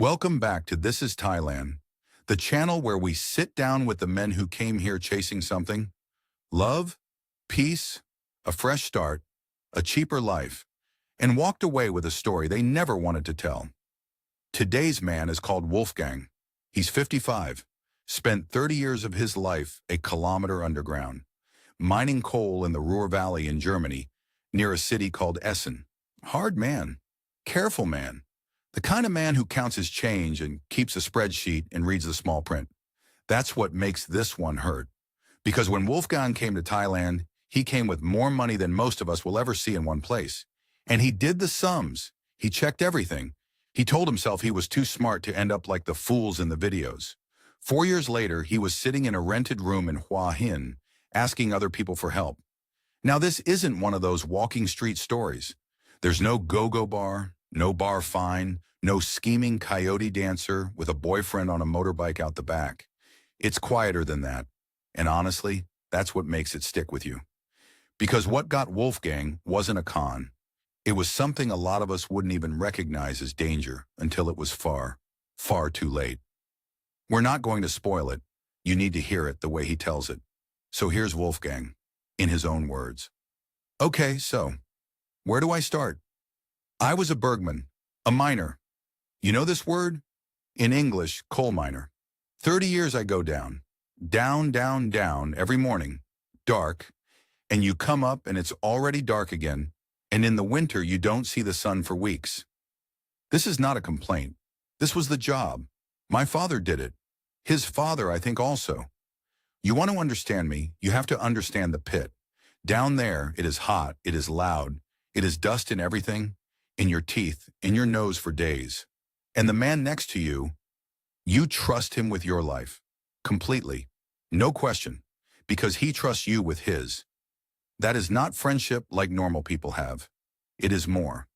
Welcome back to This is Thailand, the channel where we sit down with the men who came here chasing something: love, peace, a fresh start, a cheaper life, and walked away with a story they never wanted to tell. Today's man is called Wolfgang. He's 55, spent 30 years of his life a kilometer underground, mining coal in the Ruhr Valley in Germany, near a city called Essen. Hard man, careful man, the kind of man who counts his change and keeps a spreadsheet and reads the small print. That's what makes this one hurt. Because when Wolfgang came to Thailand, he came with more money than most of us will ever see in one place. And he did the sums. He checked everything. He told himself he was too smart to end up like the fools in the videos. 4 years later, he was sitting in a rented room in Hua Hin, asking other people for help. Now, this isn't one of those walking street stories. There's no go-go bar, no bar fine, no scheming coyote dancer with a boyfriend on a motorbike out the back. It's quieter than that. And honestly, that's what makes it stick with you. Because what got Wolfgang wasn't a con. It was something a lot of us wouldn't even recognize as danger until it was far, far too late. We're not going to spoil it. You need to hear it the way he tells it. So here's Wolfgang, in his own words. Okay, so, where do I start? I was a bergman, a miner. You know this word? In English, coal miner. 30 years I go down, down every morning, dark, and you come up and it's already dark again, and in the winter you don't see the sun for weeks. This is not a complaint. This was the job. My father did it. His father, I think, also. You want to understand me, you have to understand the pit. Down there, it is hot, it is loud, it is dust in everything, in your teeth, in your nose for days. And the man next to you, you trust him with your life. Completely. No question. Because he trusts you with his. That is not friendship like normal people have. It is more.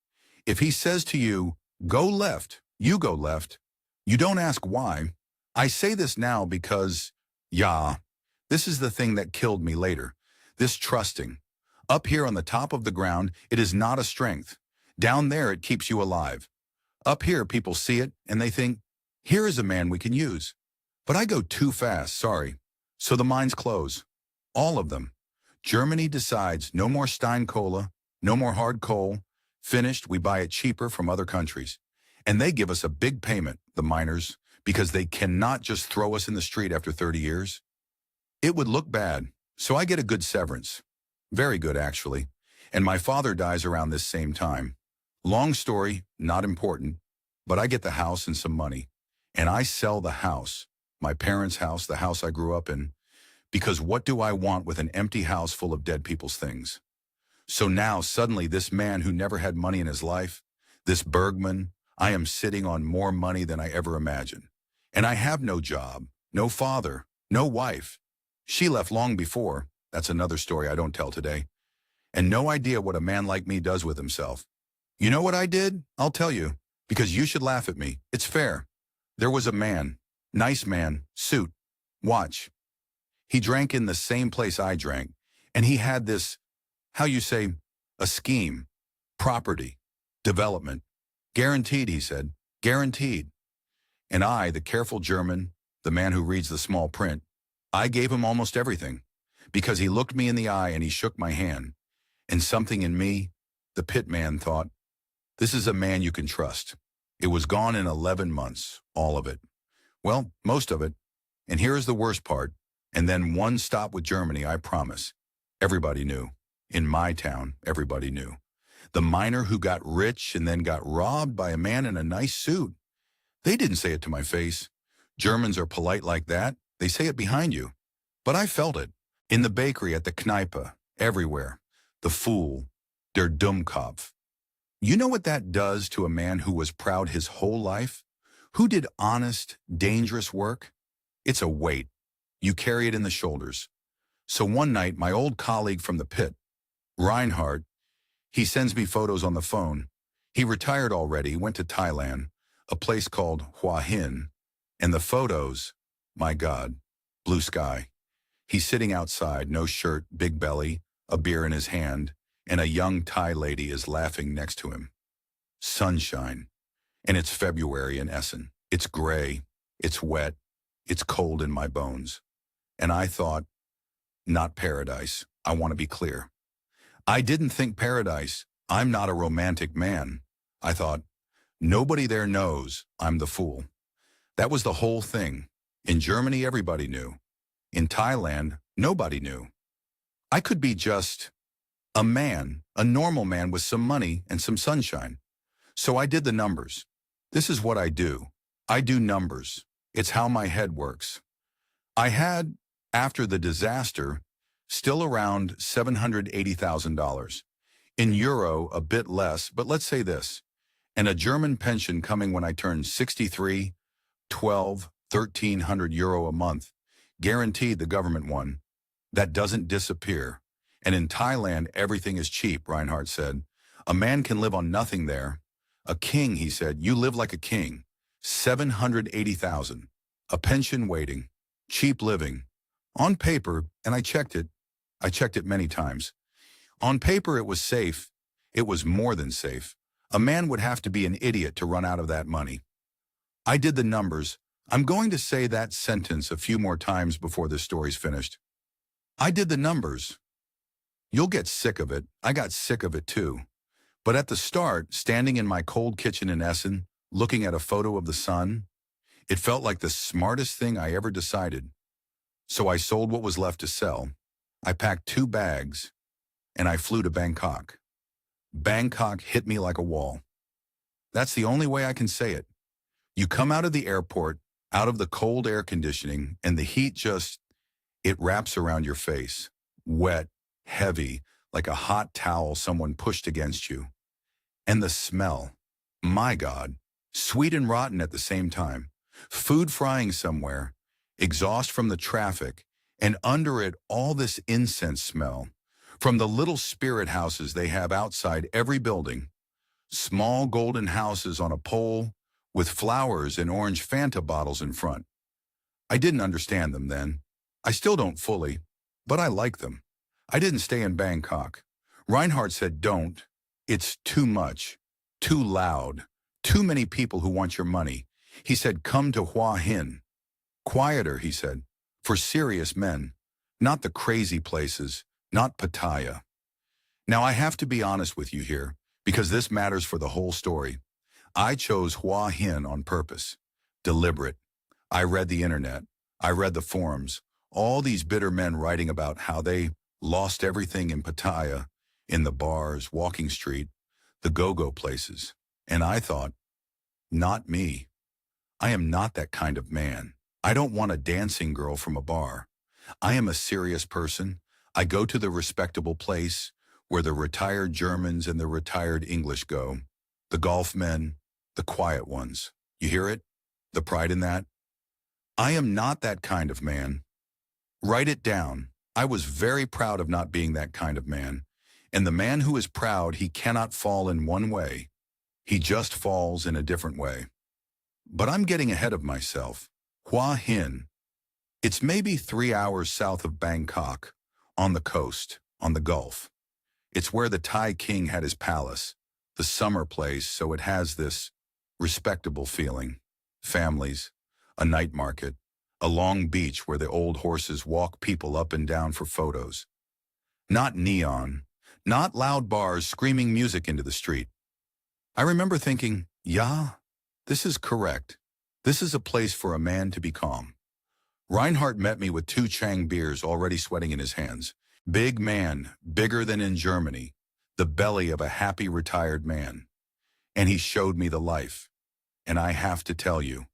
If he says to you, go left, you go left. You don't ask why. I say this now because, this is the thing that killed me later. This trusting. Up here on the top of the ground, it is not a strength. Down there, it keeps you alive. Up here, people see it and they think, here is a man we can use. But I go too fast, sorry. So the mines close. All of them. Germany decides no more Steinkohle, no more hard coal. Finished, we buy it cheaper from other countries. And they give us a big payment, the miners, because they cannot just throw us in the street after 30 years. It would look bad, so I get a good severance. Very good, actually. And my father dies around this same time. Long story, not important, but I get the house and some money. And I sell the house, my parents' house, the house I grew up in, because what do I want with an empty house full of dead people's things? So now suddenly this man who never had money in his life, this Bergman, I am sitting on more money than I ever imagined. And I have no job, no father, no wife. She left long before, that's another story I don't tell today, and no idea what a man like me does with himself. You know what I did? I'll tell you, because you should laugh at me. It's fair. There was a man, nice man, suit, watch. He drank in the same place I drank, and he had this, how you say, a scheme, property, development. Guaranteed, he said, guaranteed. And I, the careful German, the man who reads the small print, I gave him almost everything, because he looked me in the eye and he shook my hand. And something in me, the pit man, thought, this is a man you can trust. It was gone in 11 months, all of it. Well, most of it. And here is the worst part. And then one stop with Germany, I promise. Everybody knew. In my town, everybody knew. The miner who got rich and then got robbed by a man in a nice suit. They didn't say it to my face. Germans are polite like that. They say it behind you. But I felt it. In the bakery, at the Kneipe, everywhere. The fool, der Dummkopf. You know what that does to a man who was proud his whole life? Who did honest, dangerous work? It's a weight. You carry it in the shoulders. So one night, my old colleague from the pit, Reinhardt, he sends me photos on the phone. He retired already, went to Thailand, a place called Hua Hin, and the photos, my God, blue sky. He's sitting outside, no shirt, big belly, a beer in his hand, and a young Thai lady is laughing next to him. Sunshine. And it's February in Essen. It's gray, it's wet, it's cold in my bones. And I thought, not paradise. I want to be clear. I didn't think paradise. I'm not a romantic man. I thought, nobody there knows I'm the fool. That was the whole thing. In Germany, everybody knew. In Thailand, nobody knew. I could be just a man, a normal man with some money and some sunshine. So I did the numbers. This is what I do. I do numbers. It's how my head works. I had, after the disaster, still around $780,000. In euro, a bit less, but let's say this. And a German pension coming when I turned 63, 12, 1,300 euro a month. Guaranteed the government one. That doesn't disappear. And in Thailand, everything is cheap, Reinhardt said. A man can live on nothing there. A king, he said, you live like a king. 780,000. A pension waiting. Cheap living. On paper, and I checked it many times. On paper, it was safe. It was more than safe. A man would have to be an idiot to run out of that money. I did the numbers. I'm going to say that sentence a few more times before this story's finished. I did the numbers. You'll get sick of it. I got sick of it too. But at the start, standing in my cold kitchen in Essen, looking at a photo of the sun, it felt like the smartest thing I ever decided. So I sold what was left to sell. I packed 2 bags, and I flew to Bangkok. Bangkok hit me like a wall. That's the only way I can say it. You come out of the airport, out of the cold air conditioning, and the heat it wraps around your face. Wet, heavy, like a hot towel someone pushed against you. And the smell, my God, sweet and rotten at the same time. Food frying somewhere, exhaust from the traffic, and under it all this incense smell. From the little spirit houses they have outside every building. Small golden houses on a pole with flowers and orange Fanta bottles in front. I didn't understand them then. I still don't fully, but I like them. I didn't stay in Bangkok. Reinhardt said, don't. It's too much, too loud, too many people who want your money. He said, come to Hua Hin. Quieter, he said, for serious men, not the crazy places, not Pattaya. Now I have to be honest with you here, because this matters for the whole story. I chose Hua Hin on purpose. Deliberate. I read the internet. I read the forums. All these bitter men writing about how they lost everything in Pattaya, in the bars, walking street, the go-go places. And I thought, not me. I am not that kind of man. I don't want a dancing girl from a bar. I am a serious person. I go to the respectable place where the retired Germans and the retired English go. The golf men, the quiet ones. You hear it? The pride in that? I am not that kind of man. Write it down. I was very proud of not being that kind of man. And the man who is proud, he cannot fall in one way. He just falls in a different way. But I'm getting ahead of myself. Hua Hin. It's maybe 3 hours south of Bangkok, on the coast, on the Gulf. It's where the Thai king had his palace, the summer place, so it has this respectable feeling. Families, a night market, a long beach where the old horses walk people up and down for photos. Not neon, not loud bars screaming music into the street. I remember thinking, yeah, this is correct. This is a place for a man to be calm. Reinhardt met me with 2 Chang beers already sweating in his hands. Big man, bigger than in Germany, the belly of a happy retired man. And he showed me the life. And I have to tell you,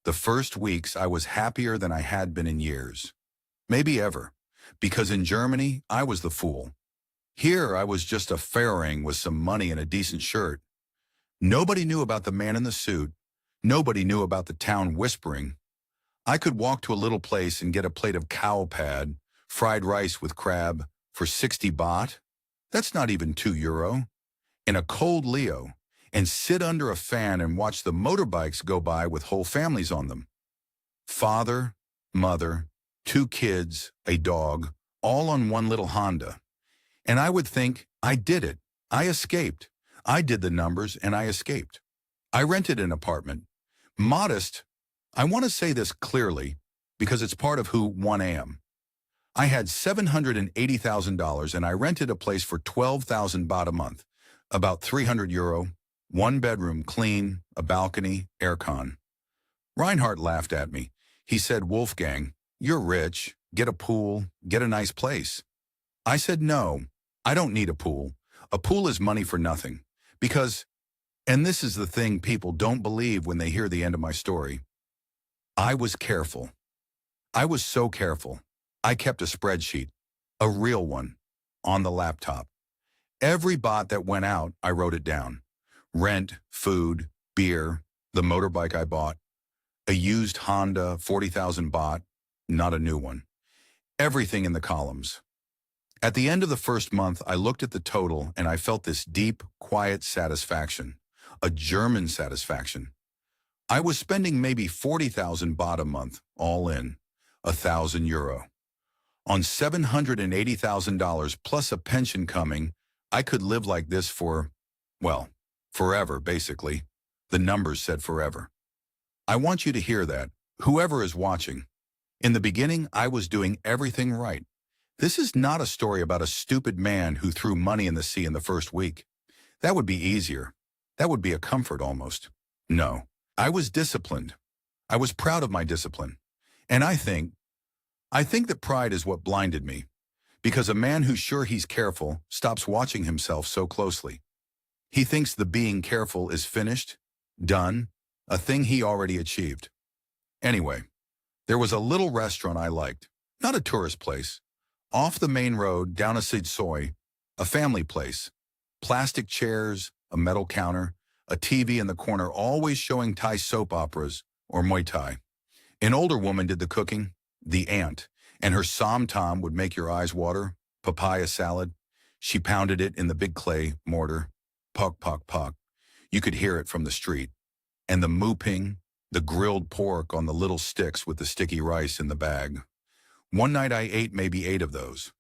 the first weeks I was happier than I had been in years. Maybe ever. Because in Germany, I was the fool. Here, I was just a Farang with some money and a decent shirt. Nobody knew about the man in the suit. Nobody knew about the town whispering. I could walk to a little place and get a plate of cow pad, fried rice with crab, for 60 baht. That's not even €2. In a cold Leo, and sit under a fan and watch the motorbikes go by with whole families on them. Father, mother, 2 kids, a dog, all on one little Honda. And I would think, I did it. I escaped. I did the numbers and I escaped. I rented an apartment. Modest, I want to say this clearly because it's part of who one am. I had $780,000 and I rented a place for 12,000 baht a month, about €300, one bedroom, clean, a balcony, aircon. Reinhardt laughed at me. He said, Wolfgang, you're rich, get a pool, get a nice place. I said, no, I don't need a pool. A pool is money for nothing. Because, and this is the thing people don't believe when they hear the end of my story, I was careful. I was so careful. I kept a spreadsheet, a real one, on the laptop. Every baht that went out, I wrote it down. Rent, food, beer, the motorbike I bought, a used Honda, 40,000 baht, not a new one. Everything in the columns. At the end of the first month, I looked at the total and I felt this deep, quiet satisfaction, a German satisfaction. I was spending maybe 40,000 baht a month, all in, €1,000. On $780,000 plus a pension coming, I could live like this for, well, forever, basically. The numbers said forever. I want you to hear that, whoever is watching. In the beginning, I was doing everything right. This is not a story about a stupid man who threw money in the sea in the first week. That would be easier. That would be a comfort almost. No, I was disciplined. I was proud of my discipline. And I think that pride is what blinded me. Because a man who's sure he's careful stops watching himself so closely. He thinks the being careful is finished, done, a thing he already achieved. Anyway, there was a little restaurant I liked, not a tourist place. Off the main road, down a soi, a family place. Plastic chairs, a metal counter, a TV in the corner always showing Thai soap operas or Muay Thai. An older woman did the cooking, the aunt, and her som tom would make your eyes water, papaya salad. She pounded it in the big clay mortar. Pok, pok, pok. You could hear it from the street. And the mu ping, the grilled pork on the little sticks with the sticky rice in the bag. One night I ate maybe 8 of those.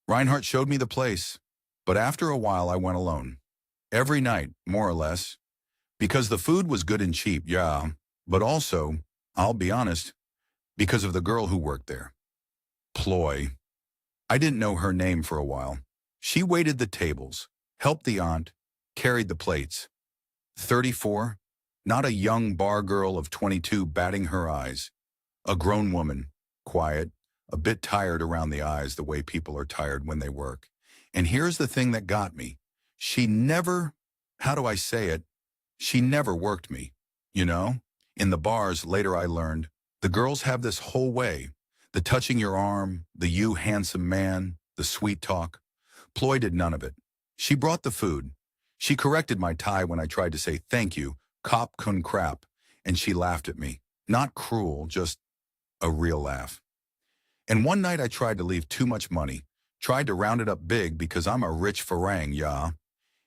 Reinhardt showed me the place, but after a while I went alone. Every night, more or less. Because the food was good and cheap, yeah, but also, I'll be honest, because of the girl who worked there. Ploy. I didn't know her name for a while. She waited the tables, helped the aunt, carried the plates. 34, not a young bar girl of 22 batting her eyes. A grown woman, quiet, a bit tired around the eyes the way people are tired when they work. And here's the thing that got me. She never, how do I say it? She never worked me, you know? In the bars, later I learned, the girls have this whole way. The touching your arm, the you handsome man, the sweet talk. Ploy did none of it. She brought the food. She corrected my Thai when I tried to say thank you, kop kun krap, and she laughed at me. Not cruel, just a real laugh. And one night I tried to leave too much money, tried to round it up big because I'm a rich farang, yeah.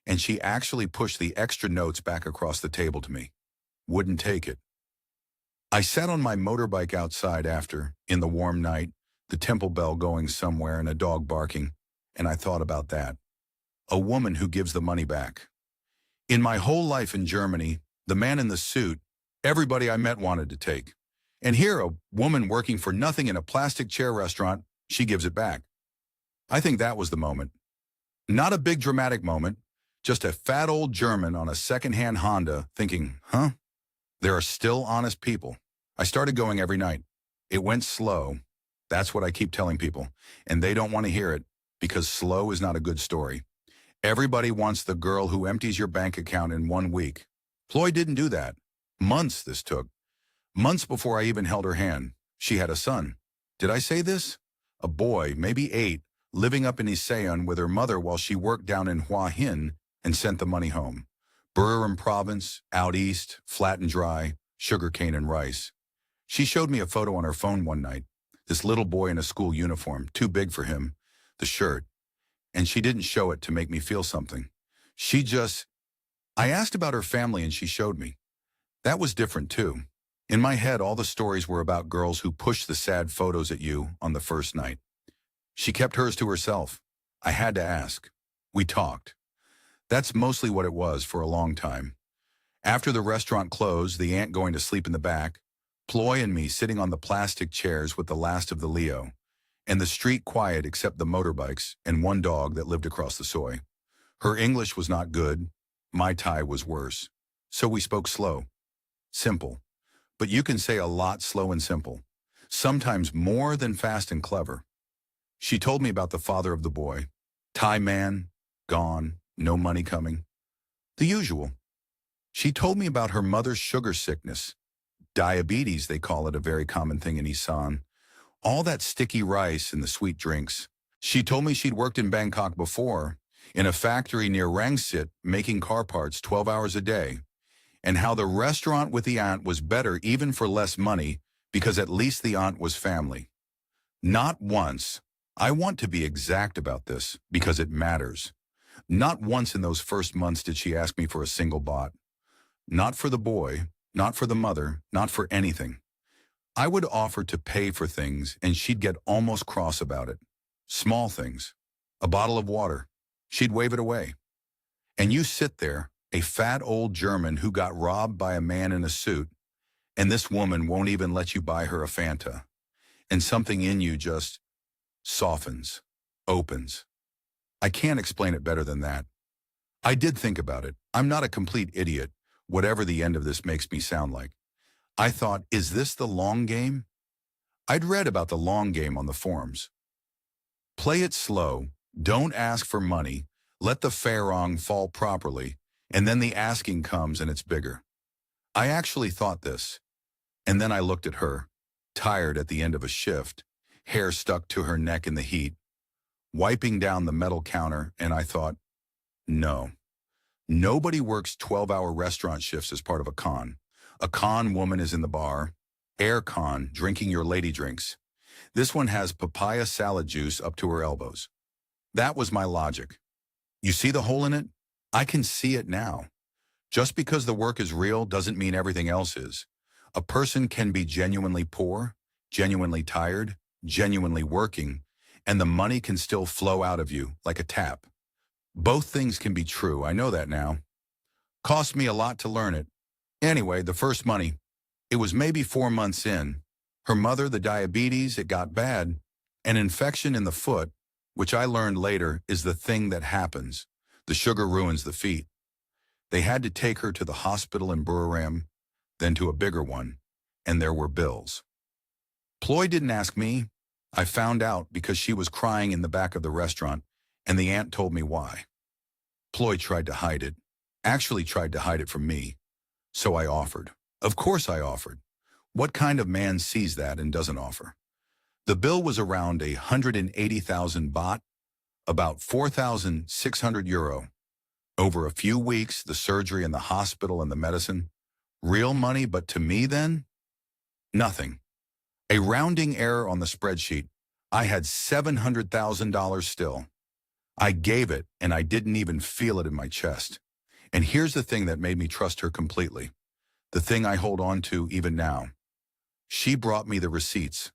And she actually pushed the extra notes back across the table to me. Wouldn't take it. I sat on my motorbike outside after, in the warm night, the temple bell going somewhere and a dog barking, and I thought about that. A woman who gives the money back. In my whole life in Germany, the man in the suit, everybody I met wanted to take. And here, a woman working for nothing in a plastic chair restaurant, she gives it back. I think that was the moment. Not a big dramatic moment, just a fat old German on a second-hand Honda thinking, huh? There are still honest people. I started going every night. It went slow. That's what I keep telling people. And they don't want to hear it because slow is not a good story. Everybody wants the girl who empties your bank account in 1 week. Ploy didn't do that. Months this took. Months before I even held her hand. She had a son. Did I say this? A boy, maybe 8, living up in Isaeon with her mother while she worked down in Hua Hin and sent the money home. Buriram province, out east, flat and dry, sugarcane and rice. She showed me a photo on her phone one night. This little boy in a school uniform, too big for him, the shirt. And she didn't show it to make me feel something. I asked about her family and she showed me. That was different too. In my head, all the stories were about girls who pushed the sad photos at you on the first night. She kept hers to herself. I had to ask. We talked. That's mostly what it was for a long time. After the restaurant closed, the aunt going to sleep in the back, Ploy and me sitting on the plastic chairs with the last of the Leo, and the street quiet except the motorbikes and one dog that lived across the soy. Her English was not good. My Thai was worse. So we spoke slow, simple. But you can say a lot slow and simple, sometimes more than fast and clever. She told me about the father of the boy. Thai man, gone, no money coming. The usual. She told me about her mother's sugar sickness. Diabetes, they call it, a very common thing in Isan. All that sticky rice and the sweet drinks. She told me she'd worked in Bangkok before, in a factory near Rangsit, making car parts 12 hours a day, and how the restaurant with the aunt was better even for less money because at least the aunt was family. Not once, I want to be exact about this because it matters. Not once in those first months did she ask me for a single baht. Not for the boy, not for the mother, not for anything. I would offer to pay for things and she'd get almost cross about it. Small things. A bottle of water. She'd wave it away. And you sit there, a fat old German who got robbed by a man in a suit, and this woman won't even let you buy her a Fanta. And something in you just softens, opens. I can't explain it better than that. I did think about it. I'm not a complete idiot, whatever the end of this makes me sound like. I thought, is this the long game? I'd read about the long game on the forums. Play it slow, don't ask for money, let the farong fall properly, and then the asking comes and it's bigger. I actually thought this. And then I looked at her, tired at the end of a shift, hair stuck to her neck in the heat, wiping down the metal counter, and I thought, no. Nobody works 12-hour restaurant shifts as part of a con. A con woman is in the bar, air con, drinking your lady drinks. This one has papaya salad juice up to her elbows. That was my logic. You see the hole in it? I can see it now. Just because the work is real doesn't mean everything else is. A person can be genuinely poor, genuinely tired, genuinely working, and the money can still flow out of you like a tap. Both things can be true, I know that now. Cost me a lot to learn it. Anyway, the first money, it was maybe 4 months in. Her mother, the diabetes, it got bad. An infection in the foot, which I learned later is the thing that happens. The sugar ruins the feet. They had to take her to the hospital in Buriram, then to a bigger one, and there were bills. Ploy didn't ask me. I found out because she was crying in the back of the restaurant, and the aunt told me why. Ploy tried to hide it, actually tried to hide it from me. So I offered. Of course I offered. What kind of man sees that and doesn't offer? The bill was around 180,000 baht, about 4,600 euro. Over a few weeks, the surgery and the hospital and the medicine. Real money, but to me then? Nothing. A rounding error on the spreadsheet. I had $700,000 still. I gave it, and I didn't even feel it in my chest. And here's the thing that made me trust her completely. The thing I hold on to even now. She brought me the receipts.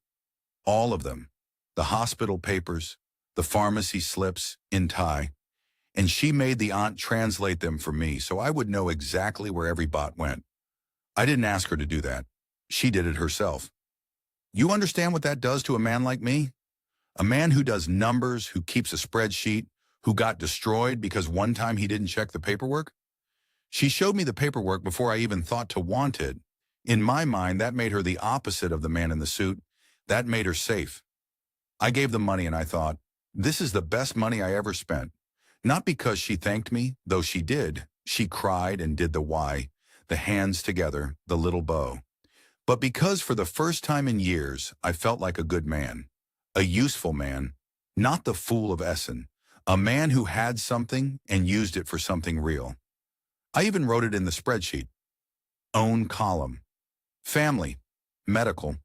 All of them. The hospital papers, the pharmacy slips in Thai. And she made the aunt translate them for me so I would know exactly where every baht went. I didn't ask her to do that. She did it herself. You understand what that does to a man like me? A man who does numbers, who keeps a spreadsheet, who got destroyed because one time he didn't check the paperwork? She showed me the paperwork before I even thought to want it. In my mind, that made her the opposite of the man in the suit. That made her safe. I gave the money and I thought, this is the best money I ever spent. Not because she thanked me, though she did. She cried and did the Y, the hands together, the little bow. But because for the first time in years, I felt like a good man, a useful man, not the fool of Essen, a man who had something and used it for something real. I even wrote it in the spreadsheet. Own column. Family. Medical.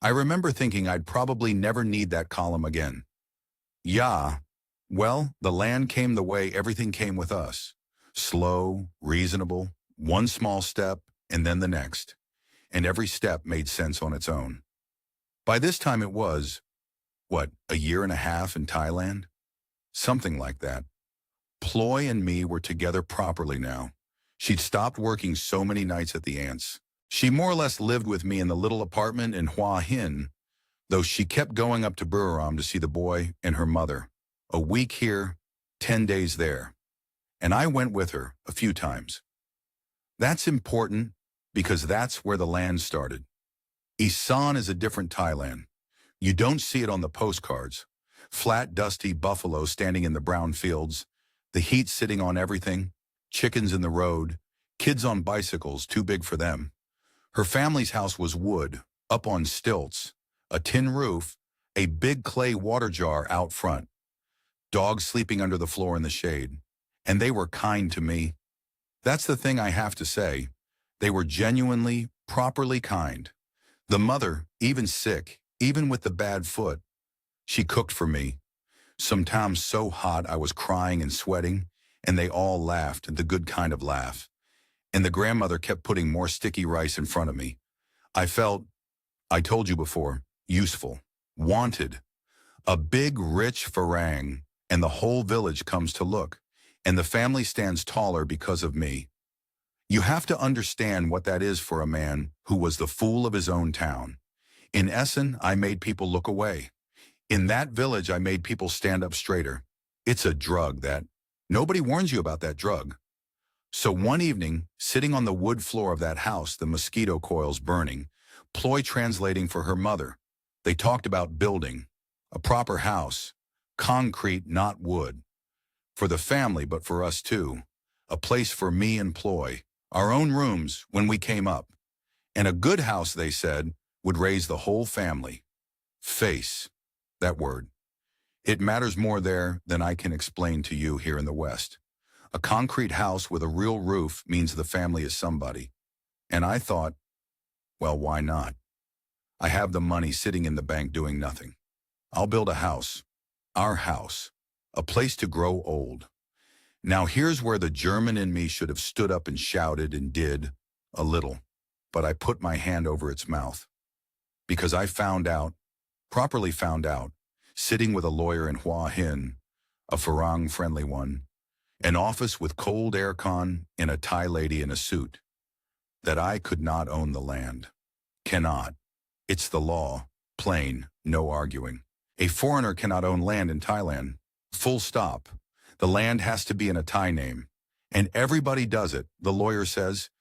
I remember thinking I'd probably never need that column again. Yeah. Well, the land came the way everything came with us. Slow, reasonable, one small step, and then the next. And every step made sense on its own. By this time it was, a year and a half in Thailand? Something like that. Ploy and me were together properly now. She'd stopped working so many nights at the aunt's. She more or less lived with me in the little apartment in Hua Hin, though she kept going up to Buriram to see the boy and her mother. A week here, 10 days there. And I went with her a few times. That's important because that's where the land started. Isan is a different Thailand. You don't see it on the postcards. Flat, dusty buffalo standing in the brown fields, the heat sitting on everything, chickens in the road, kids on bicycles too big for them. Her family's house was wood, up on stilts, a tin roof, a big clay water jar out front, dogs sleeping under the floor in the shade. And they were kind to me. That's the thing I have to say. They were genuinely, properly kind. The mother, even sick, even with the bad foot, she cooked for me. Sometimes so hot I was crying and sweating, and they all laughed, the good kind of laugh. And the grandmother kept putting more sticky rice in front of me. I felt, I told you before, useful, wanted. A big, rich farang, and the whole village comes to look, and the family stands taller because of me. You have to understand what that is for a man who was the fool of his own town. In Essen, I made people look away. In that village, I made people stand up straighter. It's a drug that, nobody warns you about that drug. So one evening, sitting on the wood floor of that house, the mosquito coils burning, Ploy translating for her mother, they talked about building, a proper house, concrete, not wood. For the family, but for us too. A place for me and Ploy, our own rooms when we came up. And a good house, they said, would raise the whole family. Face, that word. It matters more there than I can explain to you here in the West. A concrete house with a real roof means the family is somebody. And I thought, well, why not? I have the money sitting in the bank doing nothing. I'll build a house, our house, a place to grow old. Now here's where the German in me should have stood up and shouted and did, a little. But I put my hand over its mouth. Because I found out, properly found out, sitting with a lawyer in Hua Hin, a Farang-friendly one, an office with cold aircon and a Thai lady in a suit, that I could not own the land. Cannot. It's the law, plain, no arguing. A foreigner cannot own land in Thailand. Full stop. The land has to be in a Thai name. And everybody does it, the lawyer says.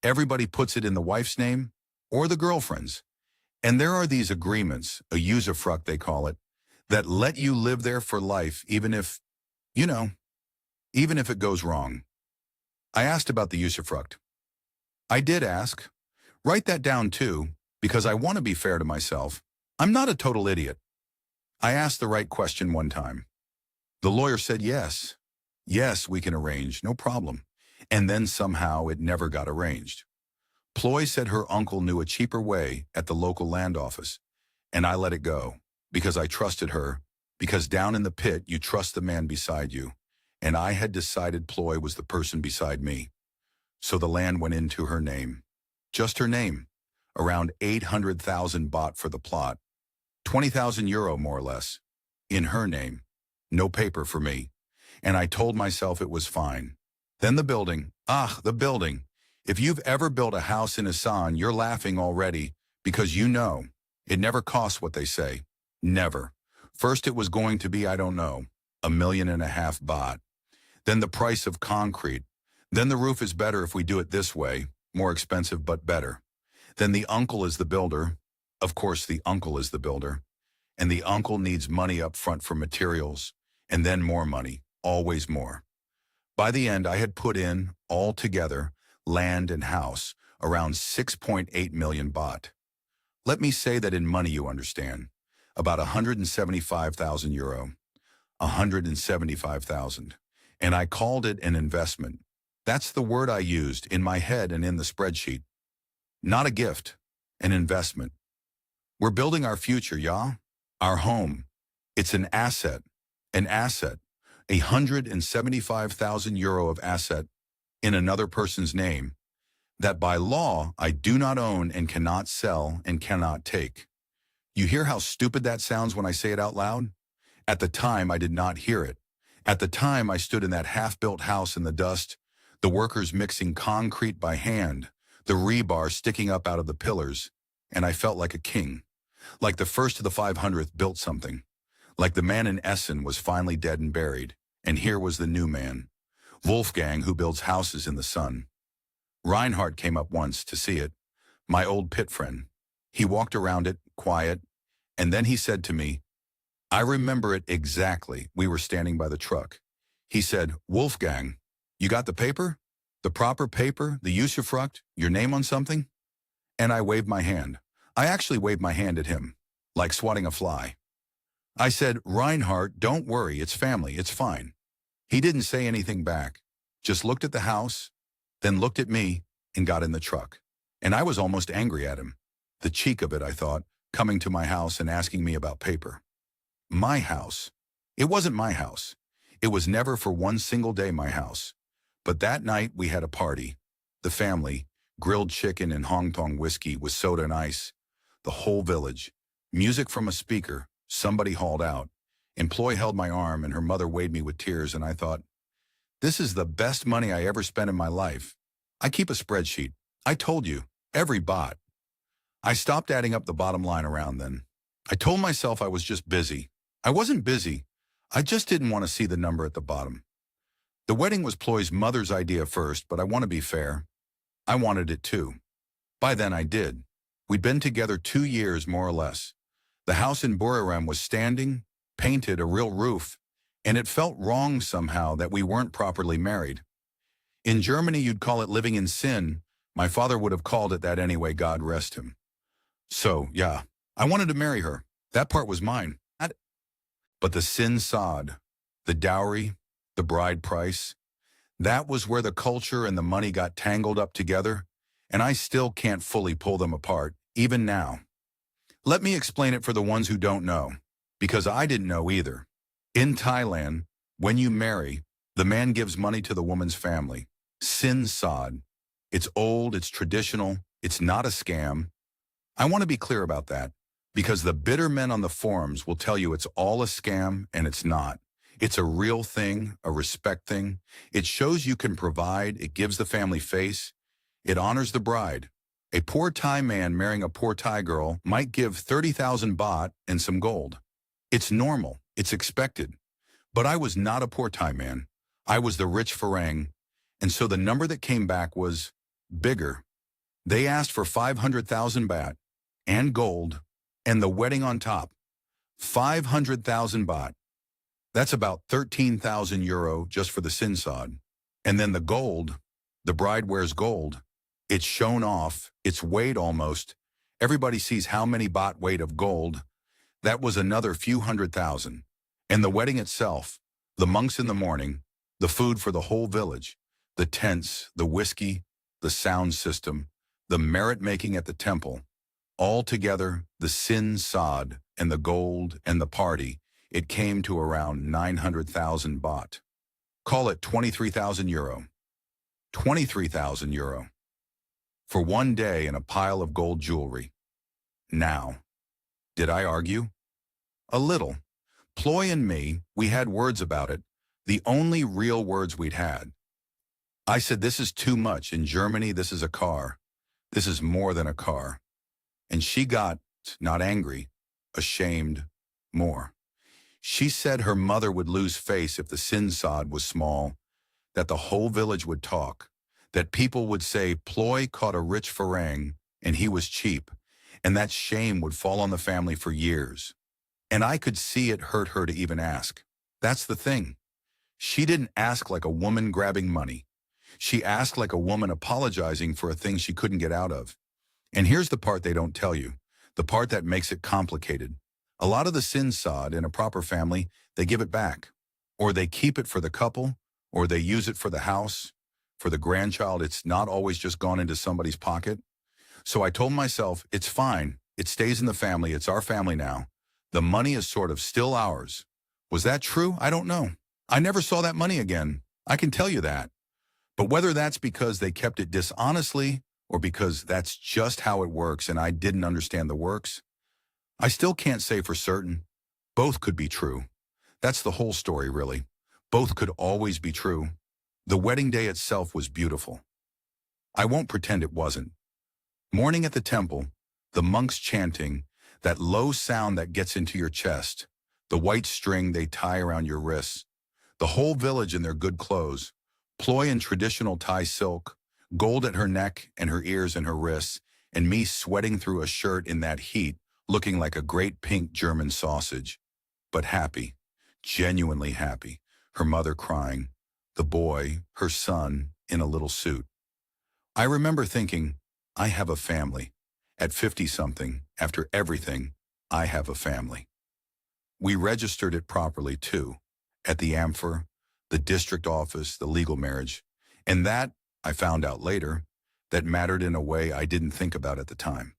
Everybody puts it in the wife's name or the girlfriend's. And there are these agreements, a usufruct they call it, that let you live there for life even if, even if it goes wrong. I asked about the usufruct. I did ask. Write that down too, because I want to be fair to myself. I'm not a total idiot. I asked the right question one time. The lawyer said yes. Yes, we can arrange, no problem. And then somehow it never got arranged. Ploy said her uncle knew a cheaper way at the local land office, and I let it go, because I trusted her, because down in the pit you trust the man beside you, and I had decided Ploy was the person beside me. So the land went into her name. Just her name. Around 800,000 baht for the plot. 20,000 euro more or less. In her name. No paper for me. And I told myself it was fine. Then the building. The building. If you've ever built a house in Asan, you're laughing already because you know it never costs what they say. Never. First it was going to be, I don't know, 1.5 million baht. Then the price of concrete. Then the roof is better if we do it this way. More expensive but better. Then the uncle is the builder. Of course the uncle is the builder. And the uncle needs money up front for materials. And then more money. Always more. By the end I had put in, all together, land and house, around 6.8 million baht. Let me say that in money you understand. About 175,000 euro. 175,000. And I called it an investment. That's the word I used in my head and in the spreadsheet. Not a gift, an investment. We're building our future, yeah? Our home. It's an asset. An asset. 175,000 euro of asset in another person's name that by law I do not own and cannot sell and cannot take. You hear how stupid that sounds when I say it out loud? At the time I did not hear it. At the time I stood in that half-built house in the dust, The workers mixing concrete by hand, the rebar sticking up out of the pillars, and I felt like a king, like the first of the 500th built something, like the man in Essen was finally dead and buried, and here was the new man, Wolfgang, who builds houses in the sun. Reinhardt came up once to see it, my old pit friend. He walked around it, quiet, and then he said to me, I remember it exactly. We were standing by the truck. He said, Wolfgang, you got the paper? The proper paper, the usufruct, your name on something? And I waved my hand. I actually waved my hand at him, like swatting a fly. I said, Reinhardt, don't worry, it's family, it's fine. He didn't say anything back, just looked at the house, then looked at me and got in the truck. And I was almost angry at him. The cheek of it, I thought, coming to my house and asking me about paper. My house. It wasn't my house. It was never for one single day my house. But that night we had a party. The family, grilled chicken and Hong Kong whiskey with soda and ice. The whole village. Music from a speaker. Somebody hauled out. Employee held my arm and her mother weighed me with tears, and I thought, this is the best money I ever spent in my life. I keep a spreadsheet. I told you, every baht. I stopped adding up the bottom line around then. I told myself I was just busy. I wasn't busy. I just didn't want to see the number at the bottom. The wedding was Ploy's mother's idea first, but I want to be fair. I wanted it too. By then I did. We'd been together 2 years, more or less. The house in Buriram was standing, painted, a real roof, and it felt wrong somehow that we weren't properly married. In Germany, you'd call it living in sin. My father would have called it that anyway, God rest him. So, yeah, I wanted to marry her. That part was mine. But the sin sod, the dowry, the bride price, that was where the culture and the money got tangled up together, and I still can't fully pull them apart, even now. Let me explain it for the ones who don't know, because I didn't know either. In Thailand, when you marry, the man gives money to the woman's family. Sin sod. It's old, it's traditional, it's not a scam. I want to be clear about that, because the bitter men on the forums will tell you it's all a scam, and it's not. It's a real thing, a respect thing. It shows you can provide, it gives the family face, it honors the bride. A poor Thai man marrying a poor Thai girl might give 30,000 baht and some gold. It's normal, it's expected. But I was not a poor Thai man. I was the rich Farang, and so the number that came back was bigger. They asked for 500,000 baht and gold, and the wedding on top. 500,000 baht. That's about 13,000 euro just for the sin sod. And then the gold, the bride wears gold. It's shown off, it's weighed almost. Everybody sees how many baht weight of gold. That was another few 100,000. And the wedding itself, the monks in the morning, the food for the whole village, the tents, the whiskey, the sound system, the merit making at the temple, all together, the sin sod and the gold and the party, it came to around 900,000 baht. Call it 23,000 euro. 23,000 euro. For one day and a pile of gold jewelry. Now, did I argue? A little. Ploy and me, we had words about it, the only real words we'd had. I said, this is too much. In Germany, this is a car. This is more than a car. And she got, not angry, ashamed, more. She said her mother would lose face if the sin sod was small, that the whole village would talk, that people would say Ploy caught a rich Farang and he was cheap, and that shame would fall on the family for years. And I could see it hurt her to even ask. That's the thing. She didn't ask like a woman grabbing money. She asked like a woman apologizing for a thing she couldn't get out of. And here's the part they don't tell you, the part that makes it complicated. A lot of the sin sod in a proper family, they give it back, or they keep it for the couple, or they use it for the house, for the grandchild. It's not always just gone into somebody's pocket. So I told myself, it's fine. It stays in the family. It's our family now. The money is sort of still ours. Was that true? I don't know. I never saw that money again. I can tell you that. But whether that's because they kept it dishonestly or because that's just how it works and I didn't understand the works, I still can't say for certain. Both could be true. That's the whole story, really. Both could always be true. The wedding day itself was beautiful. I won't pretend it wasn't. Morning at the temple, the monks chanting, that low sound that gets into your chest, the white string they tie around your wrists, the whole village in their good clothes, ploy in traditional Thai silk, gold at her neck and her ears and her wrists, and me sweating through a shirt in that heat, looking like a great pink German sausage. But happy, genuinely happy, her mother crying, the boy, her son, in a little suit. I remember thinking, I have a family. At 50-something, after everything, I have a family. We registered it properly, too, at the AMFR, the district office, the legal marriage, and that, I found out later, that mattered in a way I didn't think about at the time.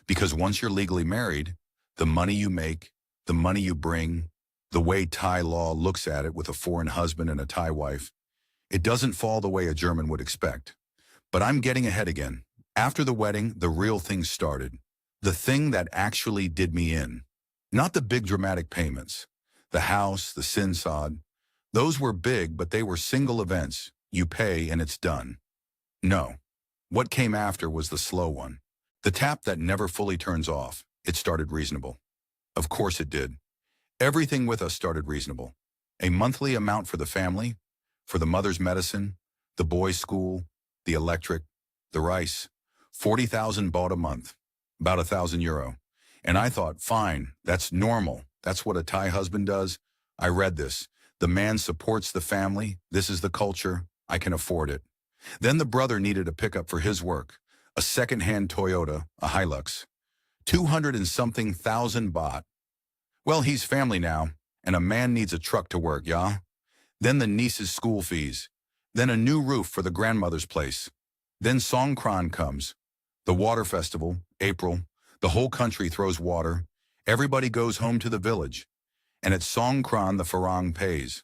Because once you're legally married, the money you make, the money you bring, the way Thai law looks at it with a foreign husband and a Thai wife, it doesn't fall the way a German would expect. But I'm getting ahead again. After the wedding, the real thing started. The thing that actually did me in. Not the big dramatic payments. The house, the sin sod. Those were big, but they were single events. You pay and it's done. No. What came after was the slow one. The tap that never fully turns off. It started reasonable. Of course it did. Everything with us started reasonable. A monthly amount for the family, for the mother's medicine, the boys' school, the electric, the rice. 40,000 bought a month, about €1,000. And I thought, fine, that's normal. That's what a Thai husband does. I read this. The man supports the family. This is the culture. I can afford it. Then the brother needed a pickup for his work. A second-hand Toyota, a Hilux. 200 and something thousand baht. Well, he's family now, and a man needs a truck to work, yeah? Then the niece's school fees. Then a new roof for the grandmother's place. Then Songkran comes. The water festival, April. The whole country throws water. Everybody goes home to the village. And at Songkran the Farang pays.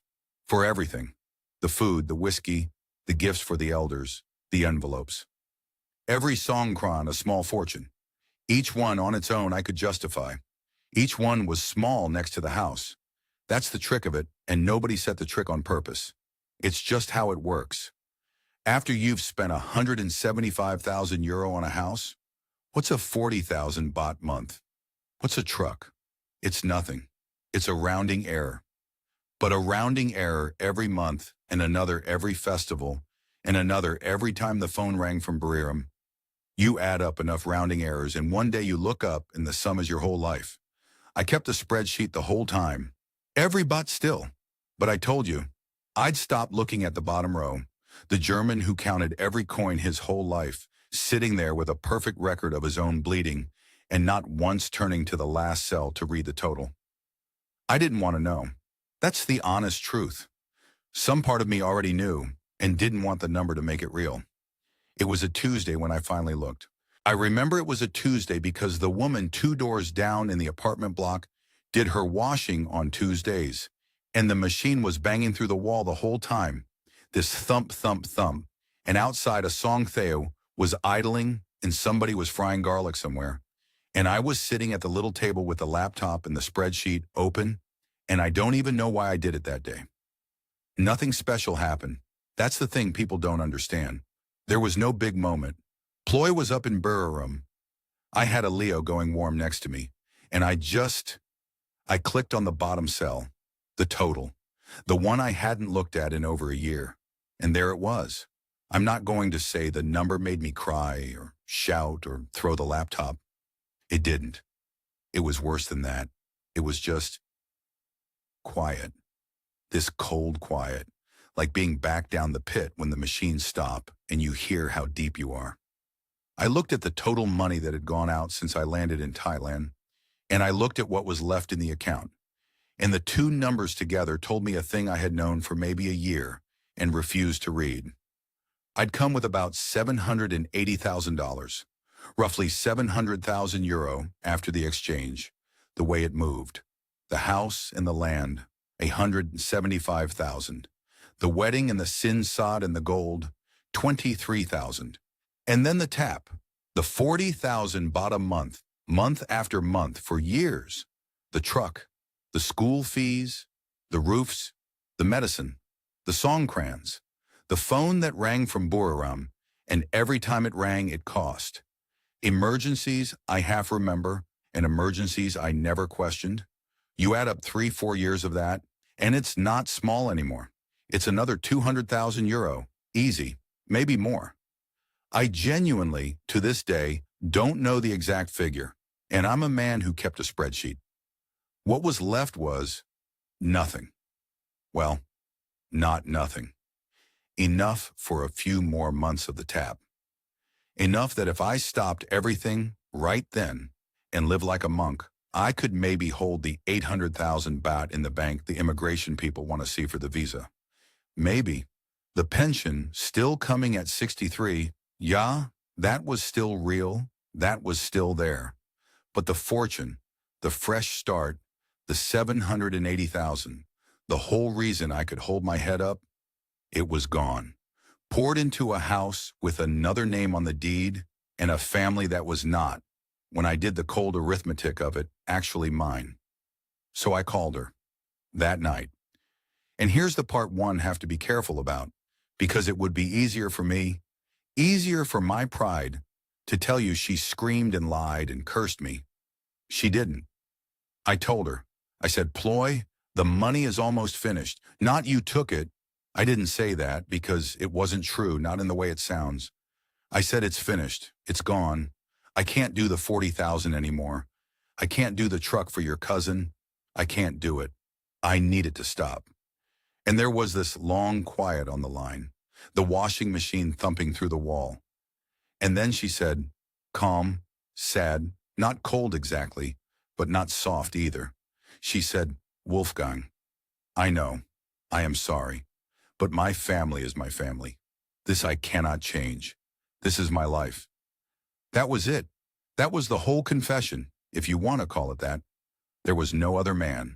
For everything. The food, the whiskey, the gifts for the elders, the envelopes. Every Songkran a small fortune. Each one on its own I could justify. Each one was small next to the house. That's the trick of it, and nobody set the trick on purpose. It's just how it works. After you've spent €175,000 on a house, what's a 40,000 baht month? What's a truck? It's nothing. It's a rounding error. But a rounding error every month, and another every festival, and another every time the phone rang from Buriram. You add up enough rounding errors, and one day you look up, and the sum is your whole life. I kept a spreadsheet the whole time. Every baht still. But I told you, I'd stop looking at the bottom row. The German who counted every coin his whole life, sitting there with a perfect record of his own bleeding, and not once turning to the last cell to read the total. I didn't want to know. That's the honest truth. Some part of me already knew, and didn't want the number to make it real. It was a Tuesday when I finally looked. I remember it was a Tuesday because the woman 2 doors down in the apartment block did her washing on Tuesdays, and the machine was banging through the wall the whole time. This thump, thump, thump, and outside a Song Theo was idling and somebody was frying garlic somewhere. And I was sitting at the little table with the laptop and the spreadsheet open, and I don't even know why I did it that day. Nothing special happened. That's the thing people don't understand. There was no big moment. Ploy was up in Buriram. I had a Leo going warm next to me, and I clicked on the bottom cell, the total, the one I hadn't looked at in over a year. And there it was. I'm not going to say the number made me cry or shout or throw the laptop. It didn't. It was worse than that. It was just quiet. This cold quiet, like being back down the pit when the machines stop and you hear how deep you are. I looked at the total money that had gone out since I landed in Thailand, and I looked at what was left in the account. And the two numbers together told me a thing I had known for maybe a year and refused to read. I'd come with about $780,000, roughly €700,000 after the exchange, the way it moved. The house and the land, $175,000. The wedding and the sin sod and the gold, $23,000. And then the tap, the 40,000 baht a month, month after month for years. The truck, the school fees, the roofs, the medicine, the Songkrans, The phone that rang from Buriram, and every time it rang, it cost. Emergencies I half remember, and emergencies I never questioned. You add up 3-4 years of that, and it's not small anymore. It's another 200,000 euro, easy, maybe more. I genuinely, to this day, don't know the exact figure, and I'm a man who kept a spreadsheet. What was left was nothing. Well, not nothing. Enough for a few more months of the tap. Enough that if I stopped everything right then and lived like a monk, I could maybe hold the 800,000 baht in the bank the immigration people want to see for the visa. Maybe. The pension still coming at 63, yeah, that was still real, that was still there. But the fortune, the fresh start, the 780,000, the whole reason I could hold my head up, it was gone. Poured into a house with another name on the deed and a family that was not, when I did the cold arithmetic of it, actually mine. So I called her that night. And here's the part one have to be careful about, because it would be easier for me, easier for my pride, to tell you she screamed and lied and cursed me. She didn't. I told her. I said, Ploy, the money is almost finished. Not you took it. I didn't say that because it wasn't true, not in the way it sounds. I said it's finished. It's gone. I can't do the 40,000 anymore. I can't do the truck for your cousin. I can't do it. I need it to stop. And there was this long quiet on the line, the washing machine thumping through the wall. And then she said, calm, sad, not cold exactly, but not soft either. She said, Wolfgang, I know, I am sorry, but my family is my family. This I cannot change. This is my life. That was it. That was the whole confession, if you want to call it that. There was no other man.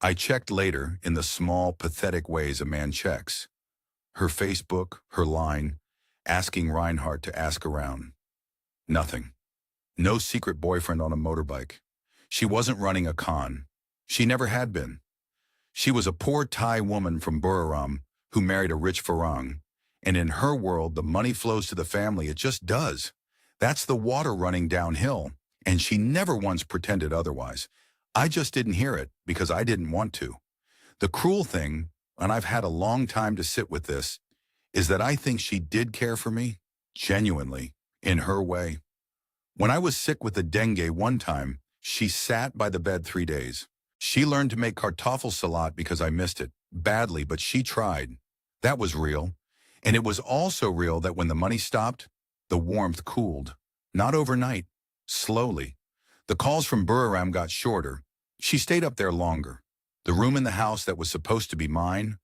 I checked later in the small, pathetic ways a man checks. Her Facebook, her line, asking Reinhardt to ask around. Nothing. No secret boyfriend on a motorbike. She wasn't running a con. She never had been. She was a poor Thai woman from Buriram who married a rich Farang, and in her world the money flows to the family. It just does. That's the water running downhill, and she never once pretended otherwise. I just didn't hear it because I didn't want to. The cruel thing, and I've had a long time to sit with this, is that I think she did care for me, genuinely, in her way. When I was sick with the dengue one time, she sat by the bed 3 days. She learned to make kartoffelsalat because I missed it, badly, but she tried. That was real. And it was also real that when the money stopped, the warmth cooled. Not overnight, slowly. The calls from Buriram got shorter. She stayed up there longer. The room in the house that was supposed to be mine,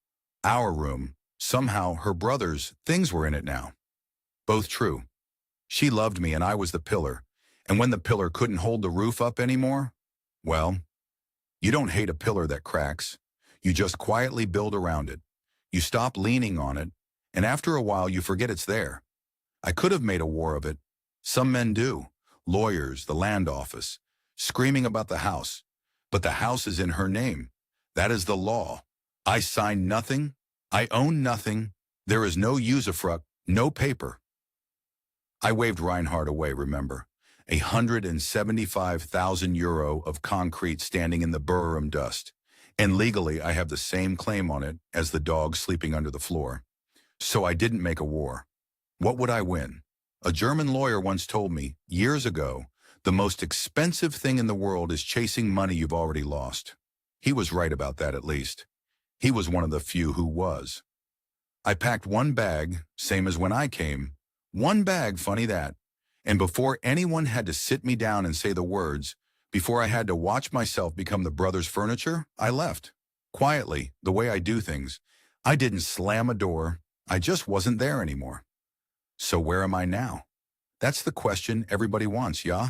our room, somehow her brother's things were in it now. Both true. She loved me and I was the pillar. And when the pillar couldn't hold the roof up anymore, well, you don't hate a pillar that cracks. You just quietly build around it. You stop leaning on it, and after a while you forget it's there. I could have made a war of it. Some men do. Lawyers, the land office, screaming about the house. But the house is in her name. That is the law. I signed nothing. I own nothing. There is no usufruct, no paper. I waved Reinhardt away, remember. 175,000 euro of concrete standing in the Buriram dust. And legally I have the same claim on it as the dog sleeping under the floor. So I didn't make a war. What would I win? A German lawyer once told me, years ago, the most expensive thing in the world is chasing money you've already lost. He was right about that at least. He was one of the few who was. I packed one bag, same as when I came. One bag, funny that. And before anyone had to sit me down and say the words, before I had to watch myself become the brother's furniture, I left. Quietly, the way I do things. I didn't slam a door. I just wasn't there anymore. So where am I now? That's the question everybody wants, yeah?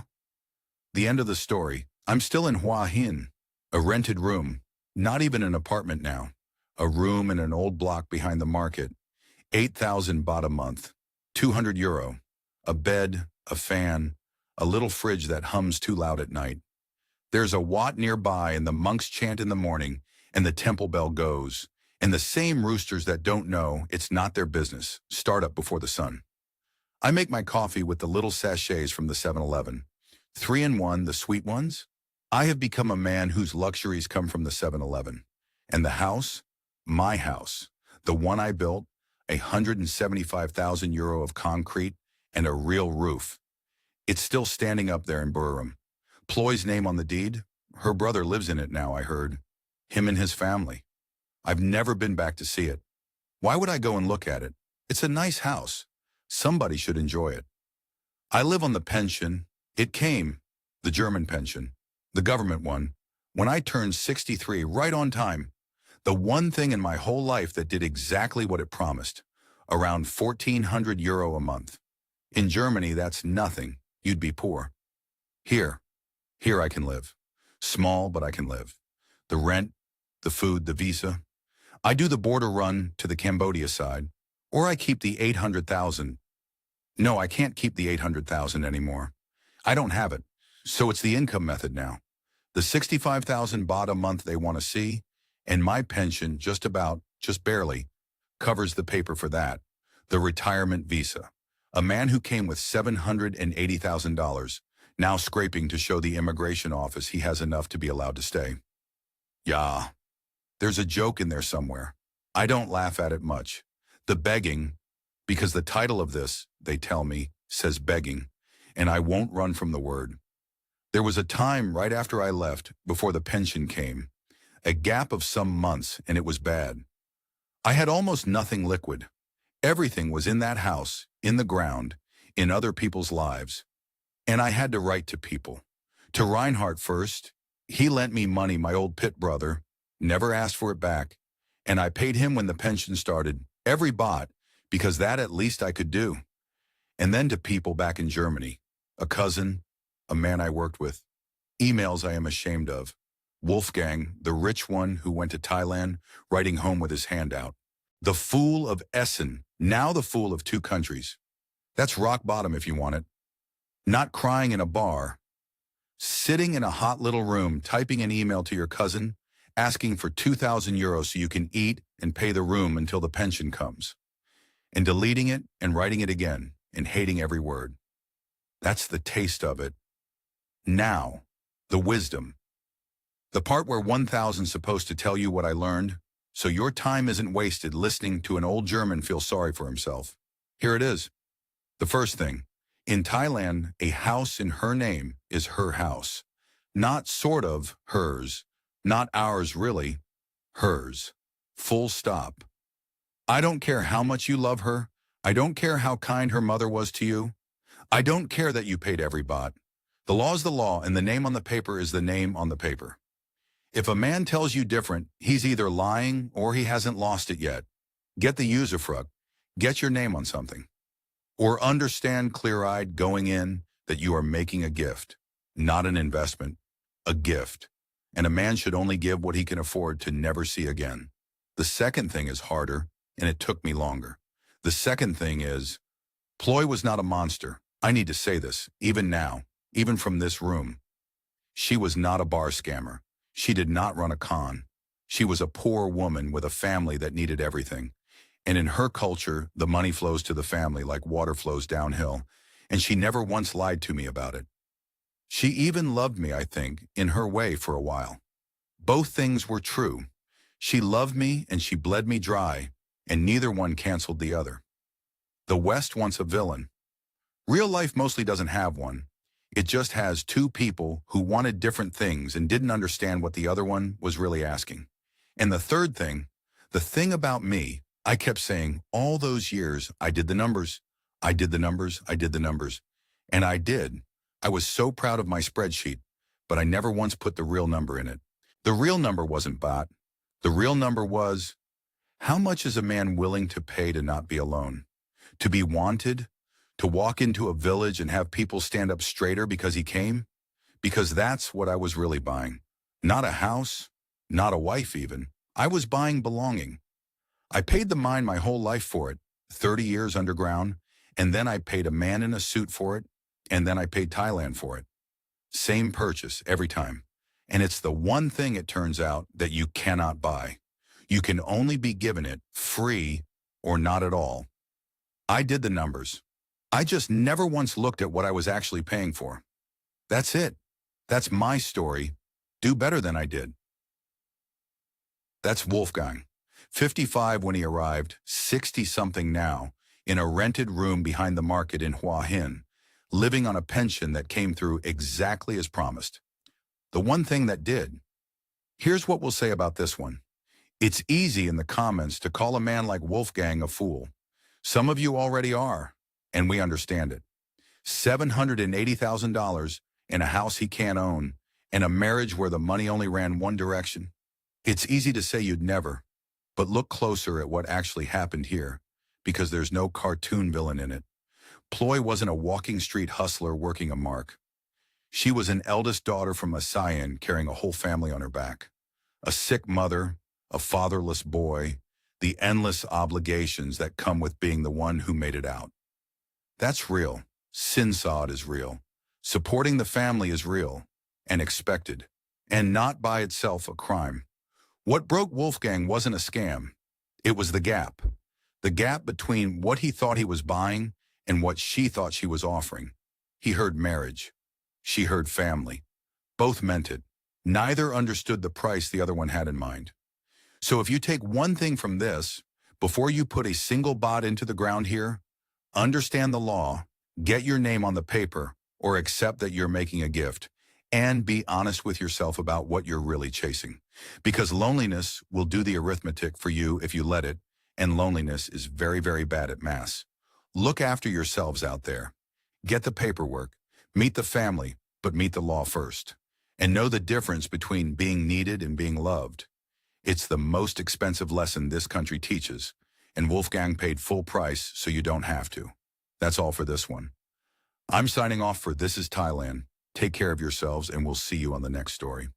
The end of the story. I'm still in Hua Hin, a rented room, not even an apartment now. A room in an old block behind the market. 8,000 baht a month, 200 euro, a bed, a fan, a little fridge that hums too loud at night. There's a Wat nearby and the monks chant in the morning and the temple bell goes. And the same roosters that don't know it's not their business start up before the sun. I make my coffee with the little sachets from the 7-Eleven. 3-in-1, the sweet ones. I have become a man whose luxuries come from the 7-Eleven. And the house, my house, the one I built, €175,000 of concrete and a real roof. It's still standing up there in Burrum. Ploy's name on the deed? Her brother lives in it now, I heard. Him and his family. I've never been back to see it. Why would I go and look at it? It's a nice house. Somebody should enjoy it. I live on the pension. It came, the German pension, the government one, when I turned 63, right on time. The one thing in my whole life that did exactly what it promised, around €1,400 a month. In Germany, that's nothing. You'd be poor. Here I can live. Small, but I can live. The rent, the food, the visa. I do the border run to the Cambodia side, or I keep the 800,000. No, I can't keep the 800,000 anymore. I don't have it, so it's the income method now. The 65,000 baht a month they want to see, and my pension just barely, covers the paper for that. The retirement visa. A man who came with $780,000, now scraping to show the immigration office he has enough to be allowed to stay. Yeah, there's a joke in there somewhere. I don't laugh at it much. The begging, because the title of this, they tell me, says begging, and I won't run from the word. There was a time right after I left, before the pension came, a gap of some months, and it was bad. I had almost nothing liquid. Everything was in that house, in the ground, in other people's lives. And I had to write to people. To Reinhardt first. He lent me money, my old pit brother, never asked for it back, and I paid him when the pension started, every baht, because that at least I could do. And then to people back in Germany, a cousin, a man I worked with, emails I am ashamed of. Wolfgang, the rich one who went to Thailand, writing home with his hand out. The fool of Essen, now the fool of 2 countries. That's rock bottom if you want it. Not crying in a bar. Sitting in a hot little room, typing an email to your cousin, asking for €2,000 so you can eat and pay the room until the pension comes. And deleting it and writing it again and hating every word. That's the taste of it. Now, the wisdom. The part where 1,000's supposed to tell you what I learned, so your time isn't wasted listening to an old German feel sorry for himself. Here it is. The first thing. In Thailand, a house in her name is her house. Not sort of hers. Not ours really. Hers. Full stop. I don't care how much you love her. I don't care how kind her mother was to you. I don't care that you paid every baht. The law's the law, and the name on the paper is the name on the paper. If a man tells you different, he's either lying or he hasn't lost it yet. Get the usufruct. Get your name on something. Or understand clear-eyed going in that you are making a gift, not an investment, a gift. And a man should only give what he can afford to never see again. The second thing is harder, and it took me longer. The second thing is, Ploy was not a monster. I need to say this, even now, even from this room. She was not a bar scammer. She did not run a con. She was a poor woman with a family that needed everything. And in her culture, the money flows to the family like water flows downhill, and she never once lied to me about it. She even loved me, I think, in her way for a while. Both things were true. She loved me and she bled me dry, and neither one canceled the other. The West wants a villain. Real life mostly doesn't have one. It just has 2 people who wanted different things and didn't understand what the other one was really asking. And the third thing, the thing about me, I kept saying all those years, I did the numbers, I did the numbers, I did the numbers. And I did. I was so proud of my spreadsheet, but I never once put the real number in it. The real number wasn't baht. The real number was, how much is a man willing to pay to not be alone? To be wanted? To walk into a village and have people stand up straighter because he came? Because that's what I was really buying. Not a house, not a wife even. I was buying belonging. I paid the mine my whole life for it, 30 years underground, and then I paid a man in a suit for it, and then I paid Thailand for it. Same purchase every time. And it's the one thing, it turns out, that you cannot buy. You can only be given it free or not at all. I did the numbers. I just never once looked at what I was actually paying for. That's it. That's my story. Do better than I did. That's Wolfgang. 55 when he arrived, 60-something now, in a rented room behind the market in Hua Hin, living on a pension that came through exactly as promised. The one thing that did. Here's what we'll say about this one. It's easy in the comments to call a man like Wolfgang a fool. Some of you already are, and we understand it. $780,000 in a house he can't own, and a marriage where the money only ran one direction. It's easy to say you'd never, but look closer at what actually happened here, because there's no cartoon villain in it. Ploy wasn't a walking street hustler working a mark. She was an eldest daughter from a Sian carrying a whole family on her back. A sick mother, a fatherless boy, the endless obligations that come with being the one who made it out. That's real. Sinsod is real. Supporting the family is real and expected, and not by itself a crime. What broke Wolfgang wasn't a scam. It was the gap. The gap between what he thought he was buying and what she thought she was offering. He heard marriage. She heard family. Both meant it. Neither understood the price the other one had in mind. So if you take one thing from this, before you put a single bot into the ground here, understand the law, get your name on the paper, or accept that you're making a gift, and be honest with yourself about what you're really chasing. Because loneliness will do the arithmetic for you if you let it, and loneliness is very, very bad at math. Look after yourselves out there. Get the paperwork, meet the family, but meet the law first. And know the difference between being needed and being loved. It's the most expensive lesson this country teaches, and Wolfgang paid full price so you don't have to. That's all for this one. I'm signing off for This is Thailand. Take care of yourselves, and we'll see you on the next story.